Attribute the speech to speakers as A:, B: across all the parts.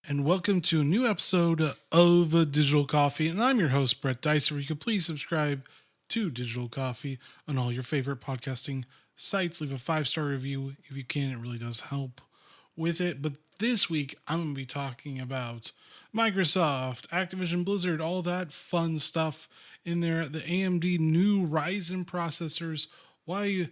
A: and welcome to a new episode of Digital Coffee. And I'm your host, Brett Dicer. You can please subscribe to Digital Coffee on all your favorite podcasting sites. Leave a 5-star review if you can. It really does help with it. But this week, I'm going to be talking about Microsoft, Activision Blizzard, all that fun stuff in there. The AMD new Ryzen processors, why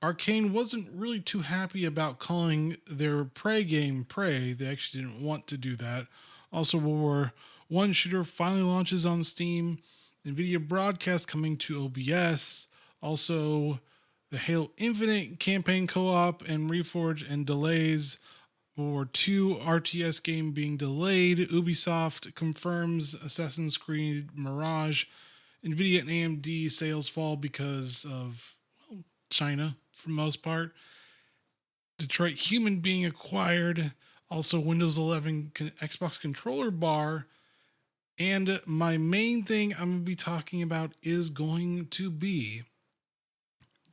A: Arkane wasn't really too happy about calling their Prey game Prey. They actually didn't want to do that. Also, World War I shooter finally launches on Steam. Nvidia Broadcast coming to OBS. Also, the Halo Infinite campaign co-op and Reforge and delays. World War II RTS game being delayed. Ubisoft confirms Assassin's Creed Mirage. Nvidia and AMD sales fall because of China for the most part. Detroit Human being acquired. Also Windows 11 Xbox controller bar. And my main thing I'm going to be talking about is going to be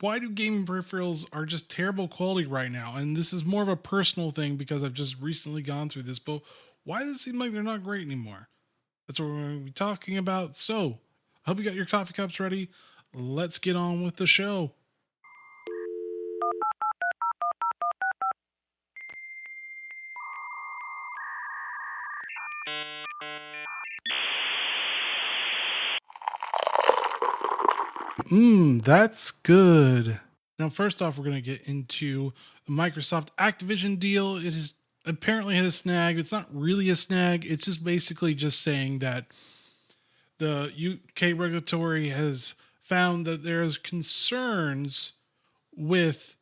A: why do gaming peripherals are just terrible quality right now? And this is more of a personal thing because I've just recently gone through this, but why does it seem like they're not great anymore? That's what we're going to be talking about. So I hope you got your coffee cups ready. Let's get on with the show. That's good. Now, first off, we're going to get into the Microsoft Activision deal. It is apparently hit a snag. It's not really a snag. It's just basically just saying that the UK regulatory has found that there's concerns with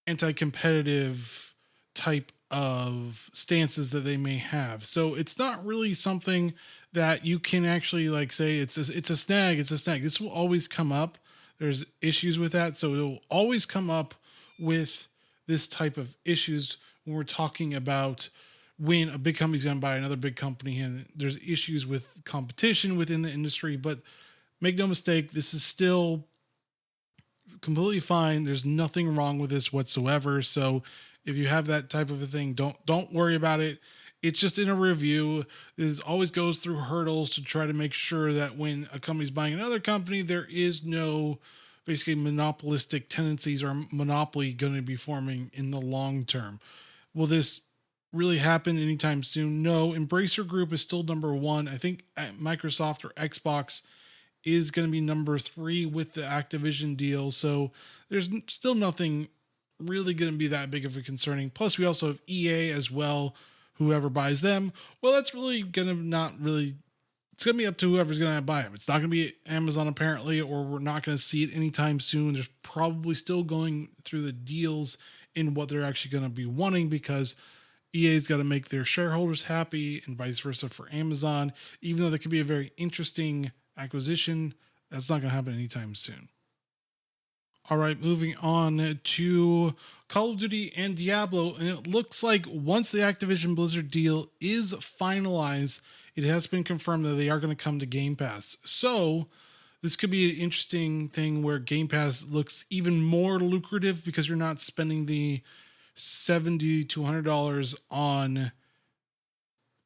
A: anti-competitive type of stances that they may have. So it's not really something that you can actually like say it's a snag. It's a snag. This will always come up. There's issues with that. So it will always come up with this type of issues when we're talking about when a big company's going to buy another big company and there's issues with competition within the industry. But make no mistake, this is still completely fine. There's nothing wrong with this whatsoever. So if you have that type of a thing, don't worry about it. It's just in a review. This always goes through hurdles to try to make sure that when a company's buying another company, there is no basically monopolistic tendencies or monopoly going to be forming in the long term. Will this really happen anytime soon? No. Embracer Group is still number one. I think Microsoft or Xbox is going to be number 3 with the Activision deal. So there's still nothing really going to be that big of a concerning. Plus, we also have EA as well. Whoever buys them, well, that's really going to not really, it's going to be up to whoever's going to buy them. It's not going to be Amazon apparently, or we're not going to see it anytime soon. There's probably still going through the deals in what they're actually going to be wanting because EA's got to make their shareholders happy and vice versa for Amazon. Even though that could be a very interesting acquisition, that's not going to happen anytime soon. All right, moving on to Call of Duty and Diablo. And it looks like once the Activision Blizzard deal is finalized, it has been confirmed that they are going to come to Game Pass. So this could be an interesting thing where Game Pass looks even more lucrative because you're not spending the $70 to $100 on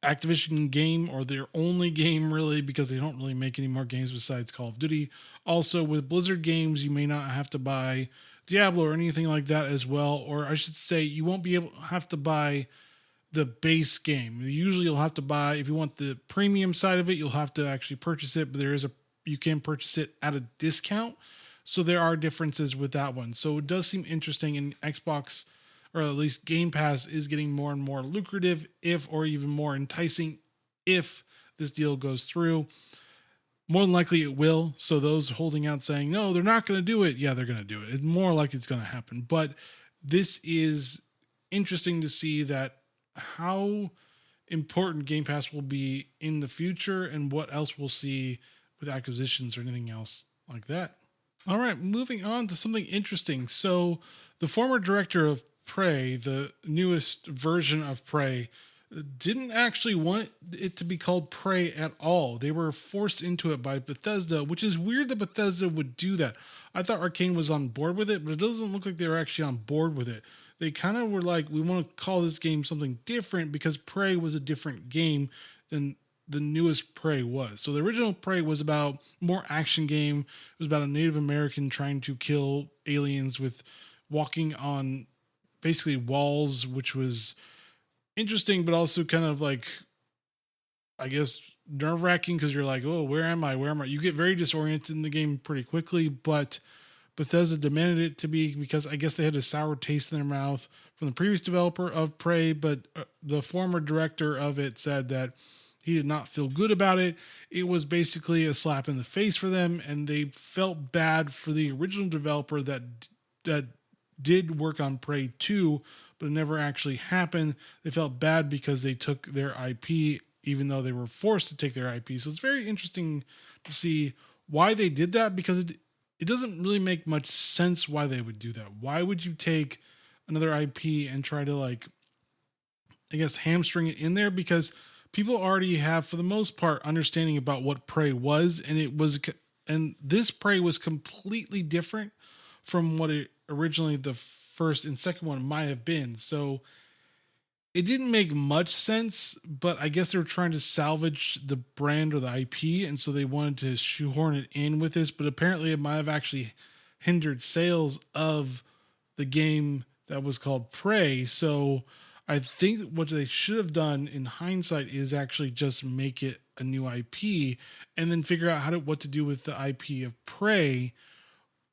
A: Activision game or their only game really, because they don't really make any more games besides Call of Duty. Also with Blizzard games, you may not have to buy Diablo or anything like that as well. Or I should say you won't be able to have to buy the base game. Usually you'll have to buy, if you want the premium side of it, you'll have to actually purchase it, but you can purchase it at a discount. So there are differences with that one. So it does seem interesting, in Xbox, or at least Game Pass, is getting more and more lucrative or even more enticing if this deal goes through. More than likely it will. So those holding out saying, no, they're not going to do it. Yeah, they're going to do it. It's more like it's going to happen. But this is interesting to see that how important Game Pass will be in the future and what else we'll see with acquisitions or anything else like that. All right, moving on to something interesting. So the former director of Prey, the newest version of Prey, didn't actually want it to be called Prey at all. They were forced into it by Bethesda, which is weird that Bethesda would do that. I thought Arkane was on board with it, but it doesn't look like they were actually on board with it. they kind of were like, we want to call this game something different because Prey was a different game than the newest Prey was. So the original Prey was about more action game. It was about a Native American trying to kill aliens with walking on basically walls, which was interesting, but also kind of like, I guess, nerve wracking because you're like, oh, where am I? Where am I? You get very disoriented in the game pretty quickly, but Bethesda demanded it to be because I guess they had a sour taste in their mouth from the previous developer of Prey, but the former director of it said that he did not feel good about it. It was basically a slap in the face for them, and they felt bad for the original developer that did work on Prey 2, but it never actually happened. They felt bad because they took their IP, even though they were forced to take their IP. So it's very interesting to see why they did that, because it doesn't really make much sense why they would do that. Why would you take another IP and try to, like, I guess, hamstring it in there? Because people already have, for the most part, understanding about what Prey was, and this Prey was completely different from what it originally the first and second one might have been. So it didn't make much sense, but I guess they were trying to salvage the brand or the IP, and so they wanted to shoehorn it in with this, but apparently it might have actually hindered sales of the game that was called Prey. So I think what they should have done in hindsight is actually just make it a new IP and then figure out what to do with the IP of Prey,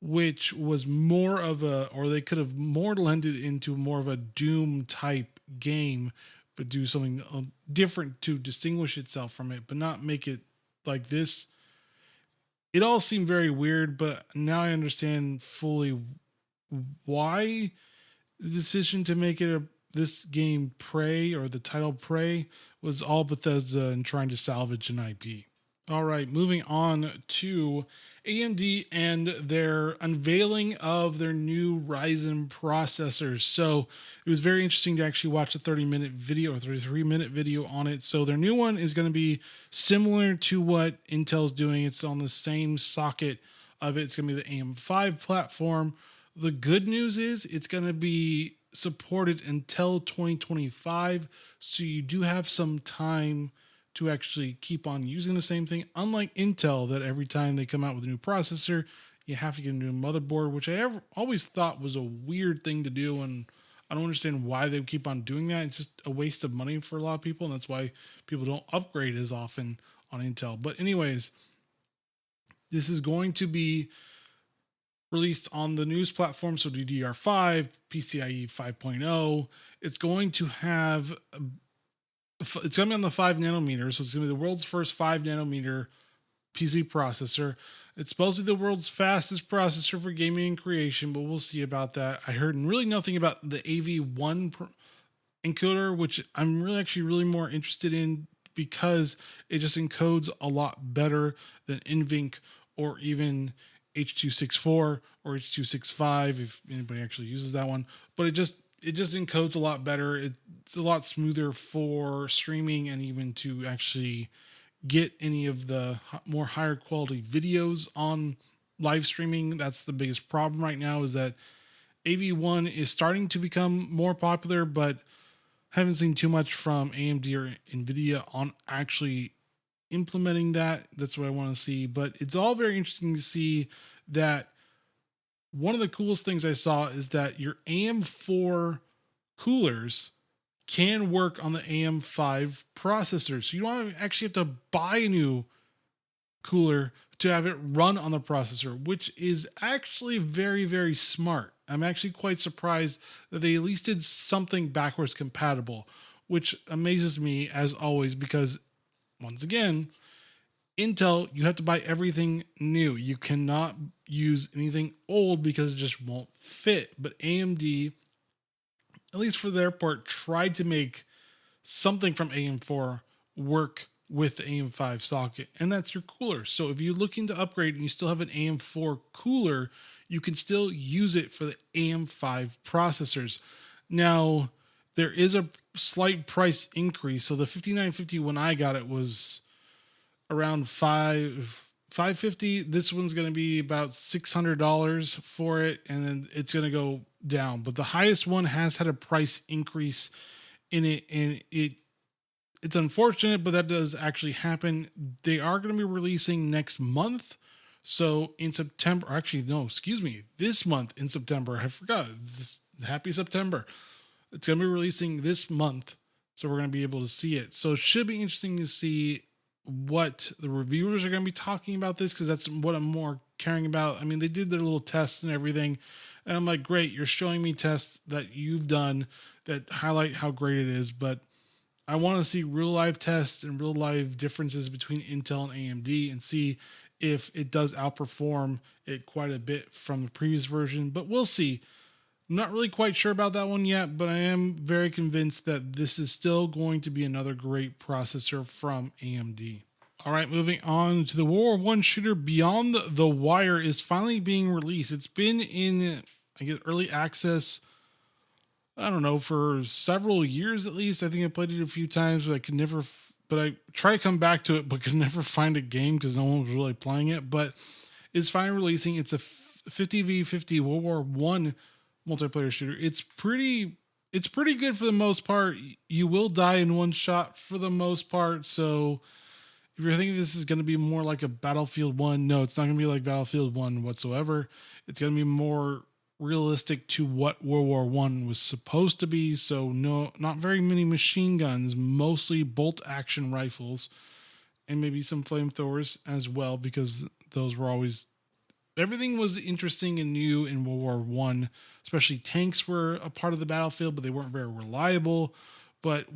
A: which was more of a, or they could have more lended into more of a Doom type game, but do something different to distinguish itself from it, but not make it like this. It all seemed very weird, but now I understand fully why the decision to make it this game Prey, or the title Prey, was all Bethesda and trying to salvage an IP. All right, moving on to AMD and their unveiling of their new Ryzen processors. So it was very interesting to actually watch a 30-minute video or 33-minute video on it. So their new one is going to be similar to what Intel's doing. It's on the same socket of it. It's going to be the AM5 platform. The good news is it's going to be supported until 2025. So you do have some time to actually keep on using the same thing. Unlike Intel, that every time they come out with a new processor, you have to get a new motherboard, which I always thought was a weird thing to do, and I don't understand why they keep on doing that. It's just a waste of money for a lot of people, and that's why people don't upgrade as often on Intel. But anyways, this is going to be released on the newest platform, so DDR5, PCIe 5.0. It's going to have it's going to be on the 5 nanometer, so it's going to be the world's first 5 nanometer PC processor. It's supposed to be the world's fastest processor for gaming and creation, but we'll see about that. I heard really nothing about the AV1 encoder, which I'm really more interested in because it just encodes a lot better than NVENC or even H.264 or H.265, if anybody actually uses that one. But it just encodes a lot better. It's a lot smoother for streaming and even to actually get any of the more higher quality videos on live streaming. That's the biggest problem right now, is that AV1 is starting to become more popular, but haven't seen too much from AMD or Nvidia on actually implementing that. That's what I want to see. But it's all very interesting to see that one of the coolest things I saw is that your AM4 coolers can work on the AM5 processor. So you don't actually have to buy a new cooler to have it run on the processor, which is actually very, very smart. I'm actually quite surprised that they at least did something backwards compatible, which amazes me as always, because once again, Intel, you have to buy everything new. You cannot use anything old because it just won't fit. But AMD, at least for their part, tried to make something from AM4 work with the AM5 socket, and that's your cooler. So if you're looking to upgrade and you still have an AM4 cooler, you can still use it for the AM5 processors. Now, there is a slight price increase. So the 5950 when I got it was around 550. This one's going to be about $600 for it, and then it's going to go down. But the highest one has had a price increase in it, and it's unfortunate, but that does actually happen. They are going to be releasing next month. So in September, actually, no, excuse me, this month in September, I forgot. Happy September. It's going to be releasing this month. So we're going to be able to see it. So it should be interesting to see what the reviewers are going to be talking about this, because that's what I'm more caring about. I mean, they did their little tests and everything. And I'm like, great, you're showing me tests that you've done that highlight how great it is. But I want to see real life tests and real life differences between Intel and AMD and see if it does outperform it quite a bit from the previous version. But we'll see. I'm not really quite sure about that one yet, but I am very convinced that this is still going to be another great processor from AMD. All right, moving on to the World War I shooter Beyond the Wire is finally being released. It's been in, I guess, early access, I don't know, for several years at least. I think I played it a few times, but I could never, but I tried to come back to it, but could never find a game because no one was really playing it. But it's finally releasing. It's a 50v50 World War I multiplayer shooter. It's pretty good for the most part. You will die in one shot for the most part. So if you're thinking this is going to be more like a Battlefield 1, no, it's not going to be like Battlefield 1 whatsoever. It's going to be more realistic to what World War I was supposed to be. So no, not very many machine guns, mostly bolt action rifles, and maybe some flamethrowers as well, because those were always, everything was interesting and new in World War I. Especially tanks were a part of the battlefield, but they weren't very reliable. But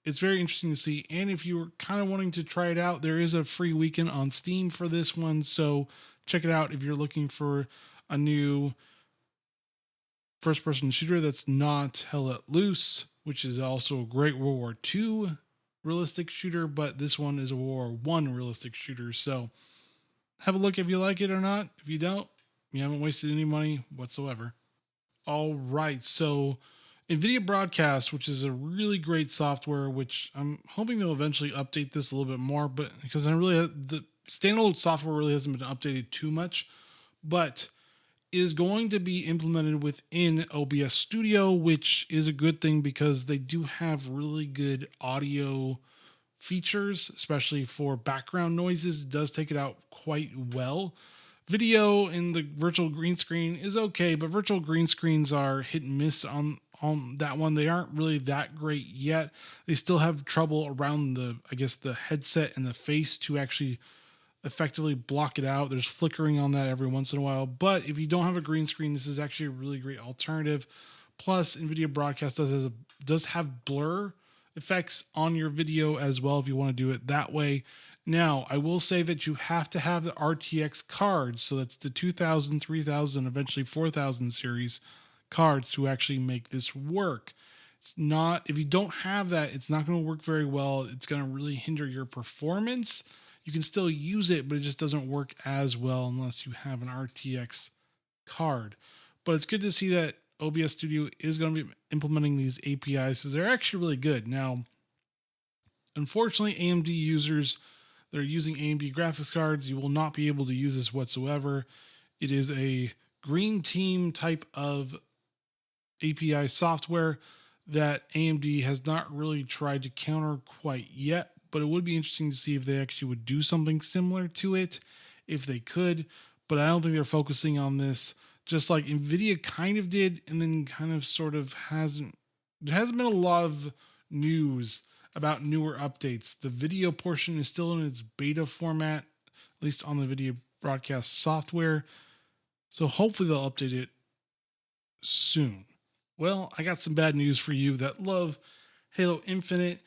A: it's very interesting to see. And if you were kind of wanting to try it out, there is a free weekend on Steam for this one. So check it out if you're looking for a new first-person shooter that's not Hell Let Loose, which is also a great World War II realistic shooter, but this one is a World War I realistic shooter. So have a look if you like it or not. If you don't, you haven't wasted any money whatsoever. All right, so Nvidia Broadcast, which is a really great software, which I'm hoping they'll eventually update this a little bit more, but because the standalone software really hasn't been updated too much, but is going to be implemented within OBS Studio, which is a good thing because they do have really good audio features, especially for background noises. It does take it out quite well. Video in the virtual green screen is okay, but virtual green screens are hit and miss on that one. They aren't really that great yet. They still have trouble around the headset and the face to actually effectively block it out. There's flickering on that every once in a while. But if you don't have a green screen, this is actually a really great alternative. Plus, Nvidia Broadcast does have blur effects on your video as well if you want to do it that way. Now, I will say that you have to have the RTX cards, so that's the 2000, 3000, eventually 4000 series cards to actually make this work. It's not, if you don't have that, it's not going to work very well. It's going to really hinder your performance. You can still use it, but it just doesn't work as well unless you have an RTX card. But it's good to see that OBS Studio is going to be implementing these APIs because they're actually really good. Now, unfortunately, AMD users that are using AMD graphics cards, you will not be able to use this whatsoever. It is a green team type of API software that AMD has not really tried to counter quite yet, but it would be interesting to see if they actually would do something similar to it if they could. But I don't think they're focusing on this, just like Nvidia kind of did, and then kind of sort of hasn't. There hasn't been a lot of news about newer updates. The video portion is still in its beta format, at least on the video broadcast software. So hopefully they'll update it soon. Well, I got some bad news for you that love Halo Infinite.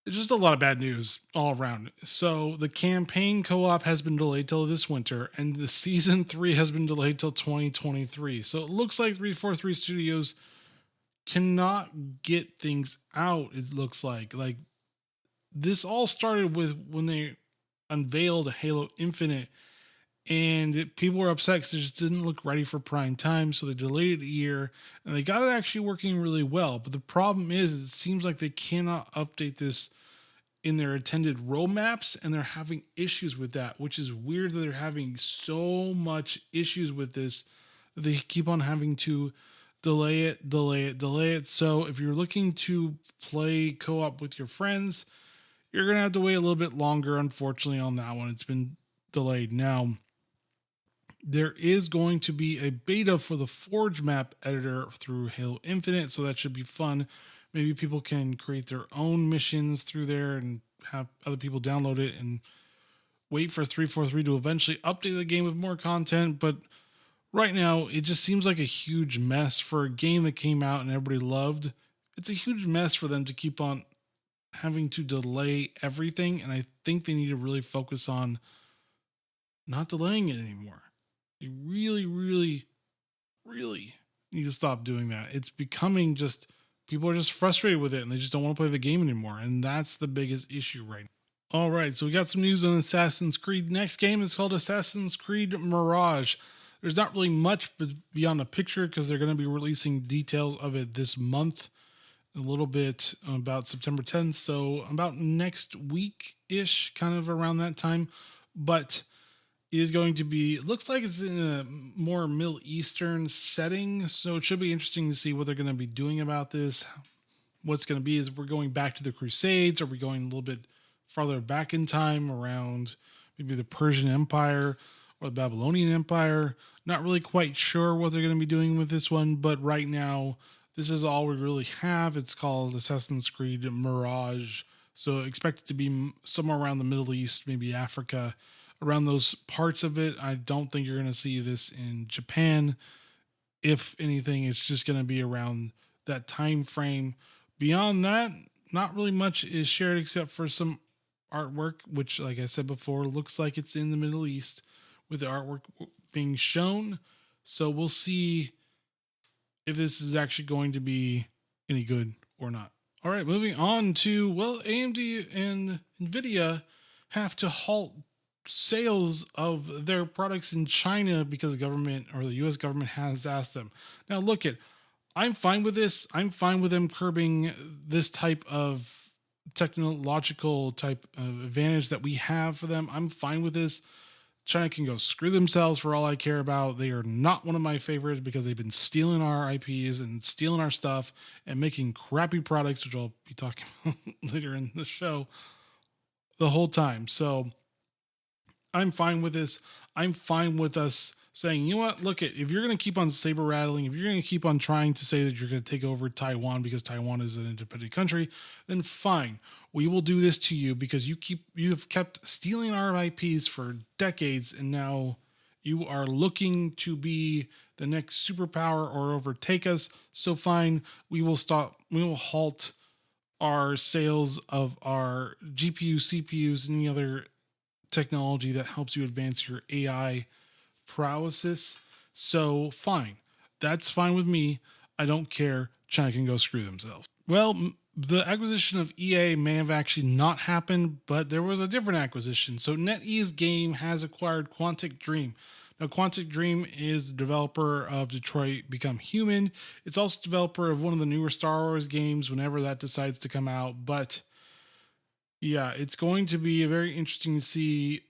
A: It's just a lot of bad news all around. So the campaign co-op has been delayed till this winter, and the season 3 has been delayed till 2023. So it looks like 343 Studios cannot get things out. It looks like this all started with when they unveiled Halo Infinite, and people were upset because it just didn't look ready for prime time. So they delayed it a year, and they got it actually working really well. But the problem is, it seems like they cannot update this in their intended roadmaps, and they're having issues with that, which is weird that they're having so much issues with this. They keep on having to delay it. So if you're looking to play co-op with your friends, you're going to have to wait a little bit longer, unfortunately, on that one. It's been delayed. Now, there is going to be a beta for the Forge map editor through Halo Infinite, so that should be fun. Maybe people can create their own missions through there and have other people download it and wait for 343 to eventually update the game with more content. But right now, it just seems like a huge mess for a game that came out and everybody loved. It's a huge mess for them to keep on having to delay everything, and I think they need to really focus on not delaying it anymore. They really, really, really need to stop doing that. It's becoming just, people are just frustrated with it and they just don't want to play the game anymore. And that's the biggest issue right now. All right, so we got some news on Assassin's Creed. Next game is called Assassin's Creed Mirage. There's not really much beyond a picture because they're going to be releasing details of it this month, a little bit about September 10th. So about next week-ish, kind of around that time. But it is going to be, it looks like it's in a more Middle Eastern setting. So it should be interesting to see what they're going to be doing about this. What's going to be, is we're going back to the Crusades? Are we going a little bit farther back in time around maybe the Persian Empire or the Babylonian Empire? Not really quite sure what they're going to be doing with this one, but right now, this is all we really have. It's called Assassin's Creed Mirage. So expect it to be somewhere around the Middle East, maybe Africa, around those parts of it. I don't think you're going to see this in Japan. If anything, it's just going to be around that time frame. Beyond that, not really much is shared except for some artwork, which, like I said before, looks like it's in the Middle East with the artwork being shown. So we'll see if this is actually going to be any good or not. All right, moving on to, well, AMD and Nvidia have to halt sales of their products in China because the government, or the US government, has asked them. Now look, I'm fine with this. I'm fine with them curbing this type of technological type of advantage that we have for them. I'm fine with this. China can go screw themselves for all I care about. They are not one of my favorites because they've been stealing our IPs and stealing our stuff and making crappy products, which I'll be talking about later in the show, the whole time. So I'm fine with this. I'm fine with us saying, you know what, look, if you're going to keep on saber rattling, if you're going to keep on trying to say that you're going to take over Taiwan because Taiwan is an independent country, then fine. We will do this to you because you have kept stealing our IPs for decades, and now you are looking to be the next superpower or overtake us. So fine, we will halt our sales of our GPU, CPUs, and any other technology that helps you advance your AI prowess. So fine, that's fine with me. I don't care. China can go screw themselves. Well, the acquisition of EA may have actually not happened, but there was a different acquisition. So NetEase Game has acquired Quantic Dream. Now, Quantic Dream is the developer of Detroit Become Human. It's also developer of one of the newer Star Wars games whenever that decides to come out. But yeah, it's going to be very interesting to see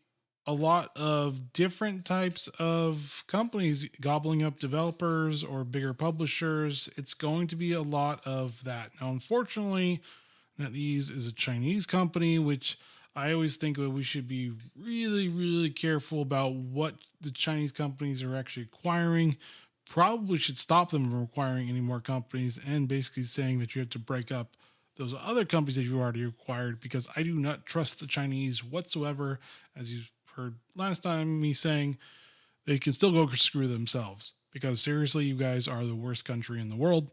A: a lot of different types of companies gobbling up developers or bigger publishers. It's going to be a lot of that. Now, unfortunately, NetEase is a Chinese company, which I always think that we should be really, really careful about what the Chinese companies are actually acquiring. Probably should stop them from acquiring any more companies and basically saying that you have to break up those other companies that you already acquired, because I do not trust the Chinese whatsoever. As you heard last time, me saying they can still go screw themselves, because seriously, you guys are the worst country in the world,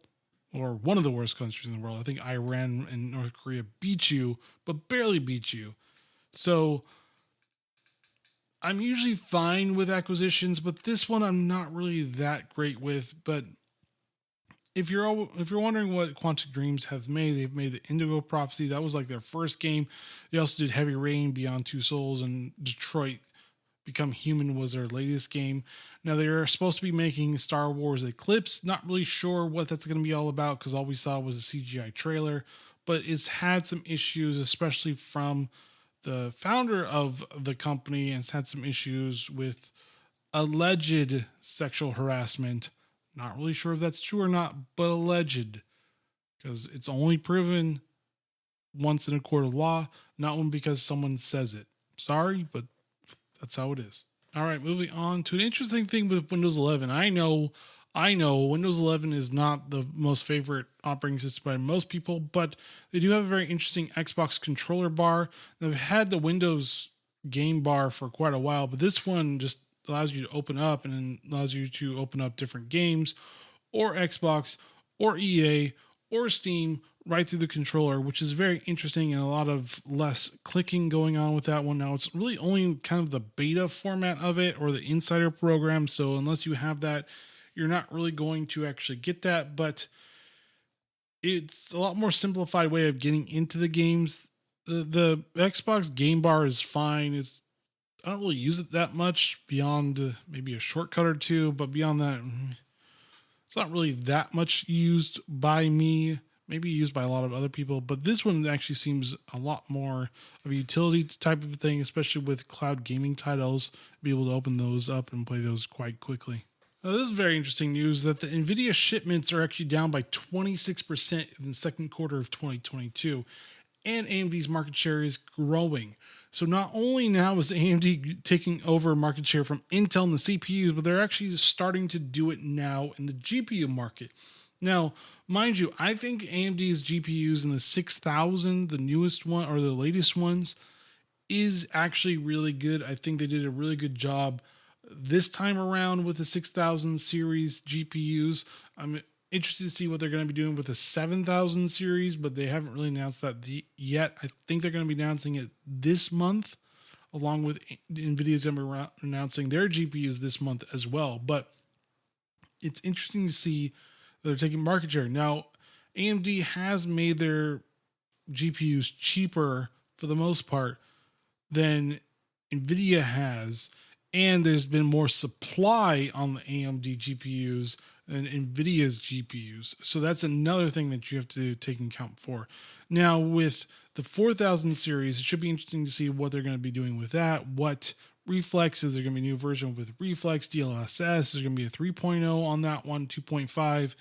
A: or one of the worst countries in the world. I think Iran and North Korea beat you, but barely beat you. So I'm usually fine with acquisitions, but this one I'm not really that great with. But if you're wondering what Quantic Dreams have made, they've made the Indigo Prophecy. That was like their first game. They also did Heavy Rain, Beyond Two Souls, and Detroit Become Human was their latest game. Now, they're supposed to be making Star Wars Eclipse. Not really sure what that's going to be all about, because all we saw was a CGI trailer. but it's had some issues, especially from the founder of the company, and it's had some issues with alleged sexual harassment. Not really sure if that's true or not, but alleged, because it's only proven once in a court of law, not one because someone says it. Sorry, but that's how it is. All right, moving on to an interesting thing with Windows 11. I know Windows 11 is not the most favorite operating system by most people, but they do have a very interesting Xbox controller bar. They've had the Windows game bar for quite a while, but this one just allows you to open up and then allows you to open up different games or Xbox or EA or Steam right through the controller, which is very interesting and a lot of less clicking going on with that one. Now, it's really only kind of the beta format of it or the insider program. So unless you have that, you're not really going to actually get that, but it's a lot more simplified way of getting into the games. The Xbox game bar is fine. I don't really use it that much beyond maybe a shortcut or two, but beyond that, it's not really that much used by me, maybe used by a lot of other people, but this one actually seems a lot more of a utility type of thing, especially with cloud gaming titles, be able to open those up and play those quite quickly. Now, this is very interesting news that the Nvidia shipments are actually down by 26% in the second quarter of 2022, and AMD's market share is growing. So not only now is AMD taking over market share from Intel and the CPUs, but they're actually starting to do it now in the GPU market. Now, mind you, I think AMD's GPUs in the 6000, the newest one or the latest ones, is actually really good. I think they did a really good job this time around with the 6000 series GPUs. I'm interested to see what they're going to be doing with the 7000 series, but they haven't really announced that yet. I think they're going to be announcing it this month, along with Nvidia's going to be announcing their GPUs this month as well. But it's interesting to see they're taking market share. Now, AMD has made their GPUs cheaper for the most part than Nvidia has, and there's been more supply on the AMD GPUs than Nvidia's GPUs. So that's another thing that you have to take in account for. Now, with the 4000 series, it should be interesting to see what they're going to be doing with that. What Reflex is there going to be a new version with Reflex DLSS? There's going to be a 3.0 on that one, 2.5.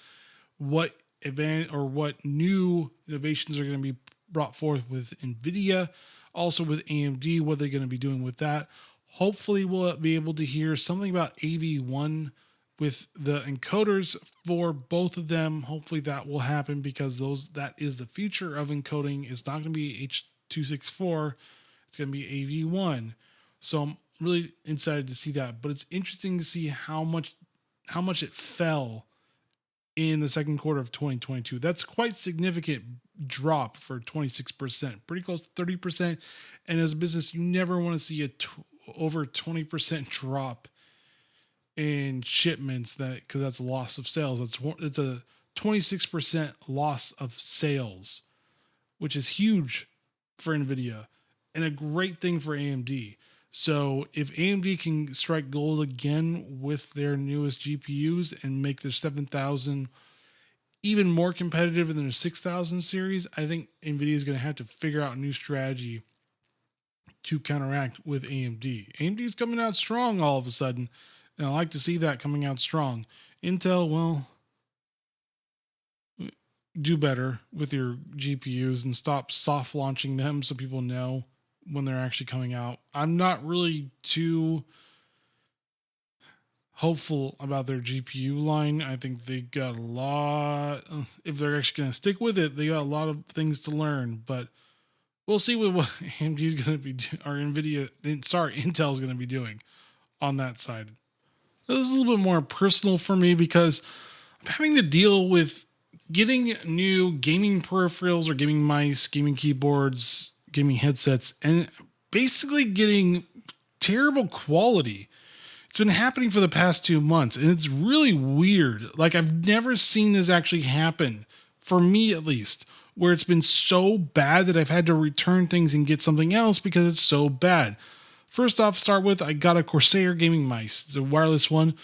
A: What event or what new innovations are going to be brought forth with Nvidia? Also with AMD, what they're going to be doing with that. Hopefully we'll be able to hear something about AV1 with the encoders for both of them. Hopefully that will happen because that is the future of encoding. It's not going to be H.264. It's going to be AV1. So I'm really excited to see that. But it's interesting to see how much it fell in the second quarter of 2022. That's quite significant drop for 26%, pretty close to 30%. And as a business, you never want to see over 20% drop in shipments because that's a loss of sales. It's a 26% loss of sales, which is huge for Nvidia and a great thing for AMD. So if AMD can strike gold again with their newest GPUs and make their 7000 even more competitive than their 6000 series, I think Nvidia is going to have to figure out a new strategy to counteract with AMD. AMD is coming out strong all of a sudden, and I like to see that coming out strong. Intel, well, do better with your GPUs and stop soft launching them so people know when they're actually coming out. I'm not really too hopeful about their GPU line. I think they got a lot, if they're actually going to stick with it, they got a lot of things to learn, but we'll see what AMD is going to be, or Intel is going to be doing on that side. This is a little bit more personal for me because I'm having to deal with getting new gaming peripherals or gaming mice, gaming keyboards, gaming headsets, and basically getting terrible quality. It's been happening for the past 2 months, and it's really weird. Like, I've never seen this actually happen, for me at least, where it's been so bad that I've had to return things and get something else because it's so bad. First off, I got a Corsair gaming mice. It's a wireless one.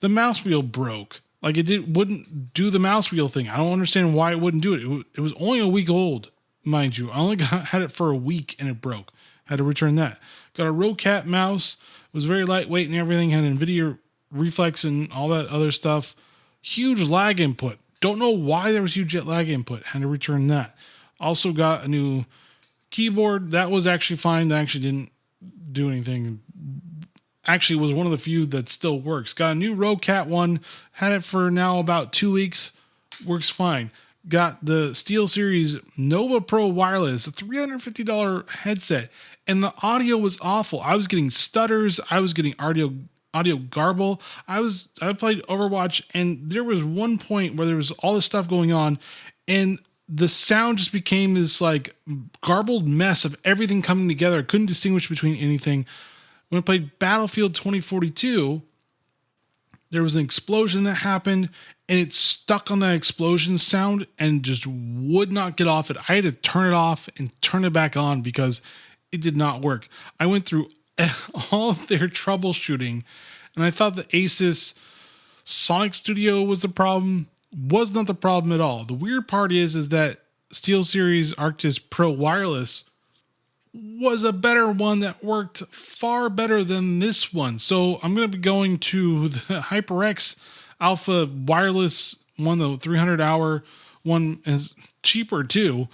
A: The mouse wheel broke. Like, wouldn't do the mouse wheel thing. I don't understand why it wouldn't do it. It was only a week old. mind you. I only had it for a week and it broke. Had to return that. Got a Rocat mouse. It was very lightweight and everything. Had Nvidia reflex and all that other stuff. Huge lag input. Don't know why there was huge lag input. Had to return that. Also got a new keyboard. That was actually fine. That actually didn't do anything. Actually was one of the few that still works. Got a new Rocat one. Had it for now about 2 weeks. Works fine. Got the SteelSeries Nova Pro Wireless, a $350 headset. And the audio was awful. I was getting stutters. I was getting audio garble. I played Overwatch, and there was one point where there was all this stuff going on, and the sound just became this like garbled mess of everything coming together. I couldn't distinguish between anything. When I played Battlefield 2042, there was an explosion that happened, and it stuck on that explosion sound and just would not get off it. I had to turn it off and turn it back on because it did not work. I went through all of their troubleshooting, and I thought the Asus Sonic Studio was the problem. Was not the problem at all. The weird part is that SteelSeries Arctis Pro Wireless was a better one that worked far better than this one. So I'm going to be going to the HyperX Alpha Wireless one, the 300 hour one is cheaper too.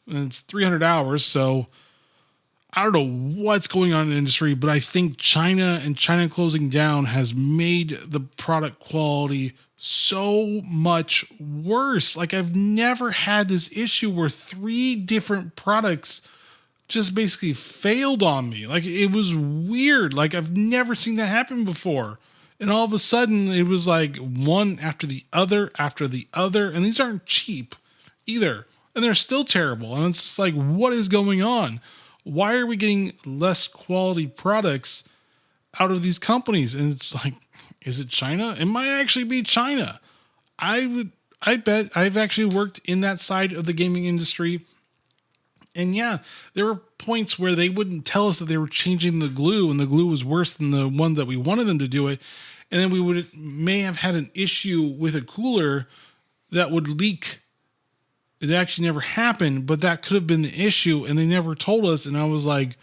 A: And it's 300 hours. So I don't know what's going on in the industry, but I think China and China closing down has made the product quality so much worse. Like, I've never had this issue where 3 different products just basically failed on me. Like, it was weird. Like, I've never seen that happen before. And all of a sudden it was like one after the other after the other. And these aren't cheap either. And they're still terrible. And it's just like, what is going on? Why are we getting less quality products out of these companies? And it's like, is it China? It might actually be China. I bet. I've actually worked in that side of the gaming industry. And yeah, there were points where they wouldn't tell us that they were changing the glue, and the glue was worse than the one that we wanted them to do it. And then we may have had an issue with a cooler that would leak. It actually never happened, but that could have been the issue, and they never told us. And I was like,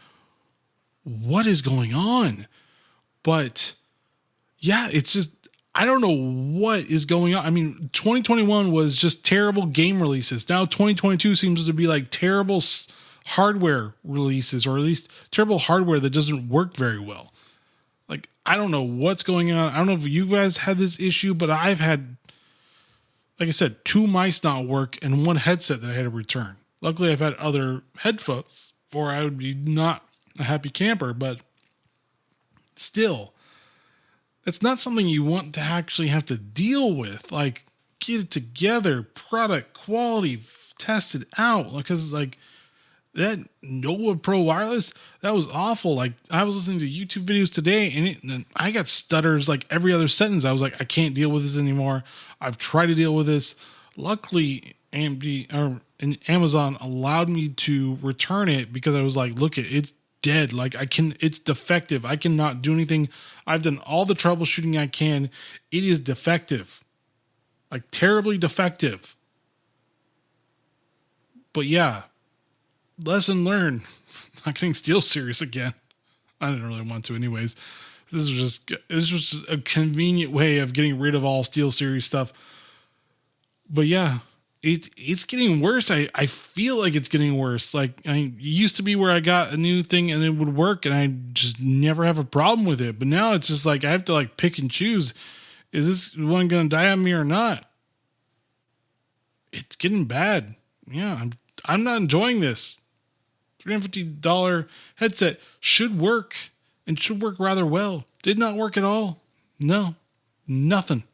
A: what is going on? But yeah, it's just, I don't know what is going on. I mean, 2021 was just terrible game releases. Now 2022 seems to be like terrible hardware releases, or at least terrible hardware that doesn't work very well. Like, I don't know what's going on. I don't know if you guys had this issue, but I've had, like I said, 2 mice not work and 1 headset that I had to return. Luckily, I've had other headphones, or I would be not a happy camper, but still, it's not something you want to actually have to deal with. Like, get it together, product quality, test it out. Because, like, that Nova Pro Wireless, that was awful. Like, I was listening to YouTube videos today, and I got stutters like every other sentence. I was like, I can't deal with this anymore. I've tried to deal with this. Luckily, AMD or Amazon allowed me to return it because I was like, look, it's dead. Like, it's defective. I cannot do anything. I've done all the troubleshooting I can. It is defective. Like, terribly defective. But yeah, lesson learned. Not getting SteelSeries again. I didn't really want to anyways. This was just a convenient way of getting rid of all SteelSeries stuff. But yeah, it's getting worse. I feel like it's getting worse. Like, it used to be where I got a new thing and it would work and I just never have a problem with it. But now it's just like I have to like pick and choose. Is this one going to die on me or not? It's getting bad. Yeah, I'm not enjoying this. $350 headset should work, and should work rather well. Did not work at all. No, nothing.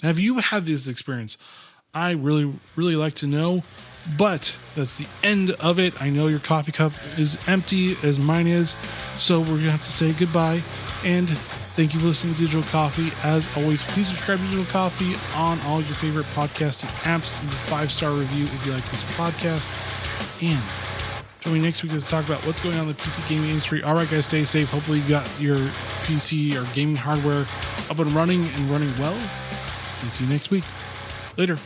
A: Have you had this experience? I really, really like to know, but that's the end of it. I know your coffee cup is empty as mine is, so we're going to have to say goodbye, and thank you for listening to Digital Coffee. As always, please subscribe to Digital Coffee on all your favorite podcasting apps. Leave a 5-star review if you like this podcast. And join me next week to talk about what's going on in the PC gaming industry. All right, guys, stay safe. Hopefully you got your PC or gaming hardware up and running well. And see you next week. Later.